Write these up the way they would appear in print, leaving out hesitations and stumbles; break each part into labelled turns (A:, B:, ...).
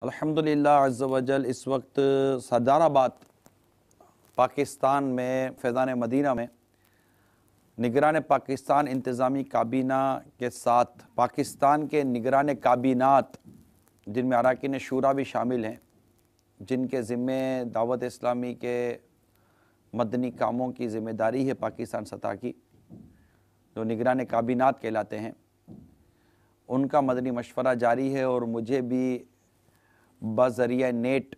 A: الحمدللہ عز و جل اس وقت سردارآباد پاکستان میں فیضان مدینہ میں نگران پاکستان انتظامی کابینہ کے ساتھ پاکستان کے نگران کابینات جن میں اراکین شورا بھی شامل ہیں، جن کے ذمے دعوت اسلامی کے مدنی کاموں کی ذمہ داری ہے پاکستان سطح کی، جو نگران کابینات کہلاتے ہیں، ان کا مدنی مشورہ جاری ہے اور مجھے بھی بذریعہ نیٹ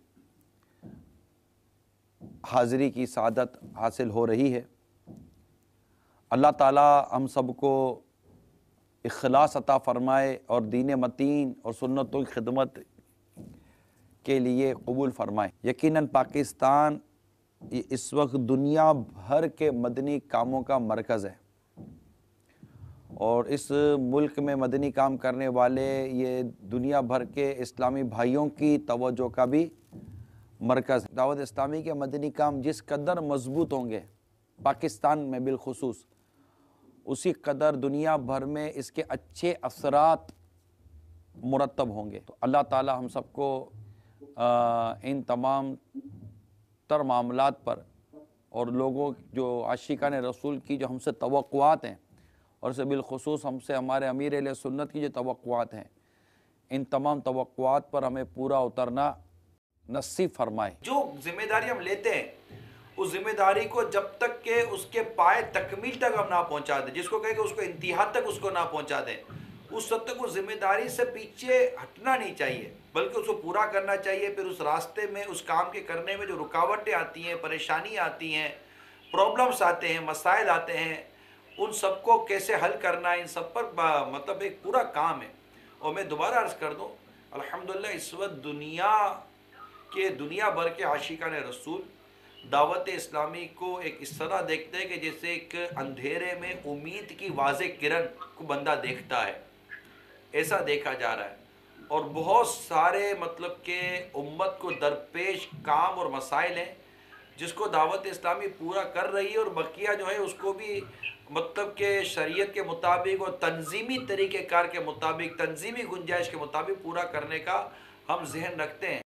A: حاضری کی سعادت حاصل ہو رہی ہے۔ اللہ تعالی ہم سب کو اخلاص عطا فرمائے اور دین متین اور سنتوں کی خدمت کے لیے قبول فرمائے۔ یقیناً پاکستان اس وقت دنیا بھر کے مدنی کاموں کا مرکز ہے، اور اس ملک میں مدنی کام کرنے والے یہ دنیا بھر کے اسلامی بھائیوں کی توجہ کا بھی مرکز ہے۔ دعوت اسلامی کے مدنی کام جس قدر مضبوط ہوں گے پاکستان میں بالخصوص، اسی قدر دنیا بھر میں اس کے اچھے اثرات مرتب ہوں گے۔ تو اللہ تعالی ہم سب کو ان تمام تر معاملات پر اور لوگوں جو عاشقان رسول کی جو ہم سے توقعات ہیں، اور سے بالخصوص ہم سے ہمارے امیر اہل سنت کی جو توقعات ہیں، ان تمام توقعات پر ہمیں پورا اترنا نصیب فرمائے۔ جو ذمہ داری ہم لیتے ہیں اس ذمہ داری کو جب تک کہ اس کے پائے تکمیل تک ہم نہ پہنچا دیں، جس کو کہے کہ اس کو انتہا تک اس کو نہ پہنچا دیں، اس وقت تک وہ ذمہ داری سے پیچھے ہٹنا نہیں چاہیے، بلکہ اس کو پورا کرنا چاہیے۔ پھر اس راستے میں اس کام کے کرنے میں جو رکاوٹیں آتی ہیں، پریشانی آتی ہیں، پرابلمس آتے ہیں، مسائل آتے ہیں، ان سب کو کیسے حل کرنا ہے، ان سب پر مطلب ایک پورا کام ہے۔ اور میں دوبارہ عرض کر دوں، الحمدللہ اس وقت دنیا بھر کے عاشقان رسول دعوت اسلامی کو ایک اس طرح دیکھتے ہیں کہ جیسے ایک اندھیرے میں امید کی واضح کرن کو بندہ دیکھتا ہے، ایسا دیکھا جا رہا ہے۔ اور بہت سارے مطلب کہ امت کو درپیش کام اور مسائل ہیں جس کو دعوت اسلامی پورا کر رہی ہے، اور بقیہ جو ہے اس کو بھی مطلب کہ شریعت کے مطابق اور تنظیمی طریقہ کار کے مطابق، تنظیمی گنجائش کے مطابق پورا کرنے کا ہم ذہن رکھتے ہیں۔